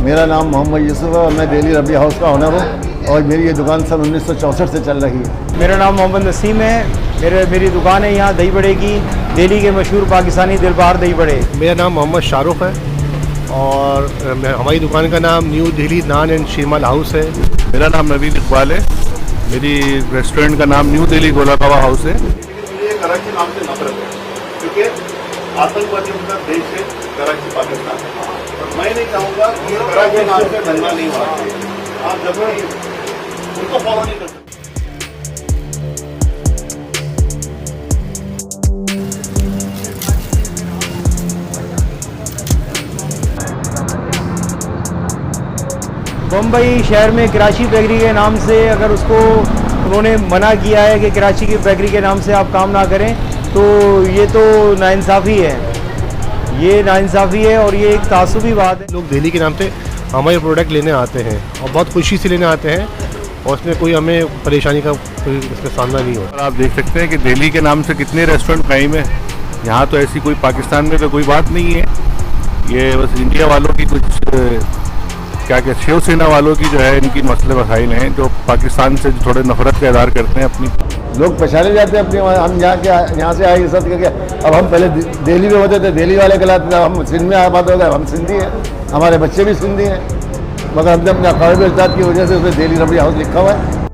मेरा नाम मोहम्मद यूसुफ है और मैं दिल्ली रबी हाउस का ऑनर हूँ और मेरी ये दुकान सन 1964 से चल रही है। मेरा नाम मोहम्मद नसीम है। मेरी दुकान है यहाँ दही बड़े की, दिल्ली के मशहूर पाकिस्तानी दिलबार दही बड़े। मेरा नाम मोहम्मद शाहरुख है और हमारी दुकान का नाम New Delhi Naan and Sheermal House है। मेरा नाम नवीद इकबाल है। मेरी रेस्टोरेंट का नाम न्यू दिल्ली गोला कवा हाउस है। ये कराची नाम से नफरत है क्योंकि आतंकवादियों का देश है कराची पाकिस्तान। और मैं नहीं चाहूँगा कि कराची नाम से धंधा नहीं होना चाहिए। आप जब भी उनको फॉलो नहीं कर सकते। बम्बई शहर में कराची बेकरी के नाम से अगर उसको उन्होंने मना किया है कि कराची की बेकरी के नाम से आप काम ना करें, तो ये तो नाइंसाफ़ी है। ये नाइंसाफ़ी है और ये एक तासुबी बात है। लोग दिल्ली के नाम से हमारे प्रोडक्ट लेने आते हैं और बहुत खुशी से लेने आते हैं और उसमें कोई हमें परेशानी का कोई इसका सामना नहीं होता। आप देख सकते हैं कि दिल्ली के नाम से कितने रेस्टोरेंट कायम है। यहाँ तो ऐसी कोई पाकिस्तान में तो कोई बात नहीं है। ये बस इंडिया वालों की कुछ क्या शिवसेना वालों की जो है इनकी मसले मसाइल हैं जो पाकिस्तान से थोड़े नफरत का इज़हार करते हैं अपनी। लोग पहचाने जाते हैं अपने। हम यहाँ से आए सब करके, अब हम पहले दिल्ली में होते थे, दिल्ली वाले कहलाते थे। हम सिंध में आबाद हो गए, हम सिंधी हैं, हमारे बच्चे भी सिंधी हैं, मगर हमने अपने अकाउंट की वजह से उसमें दिल्ली रबड़ी हाउस लिखा हुआ है।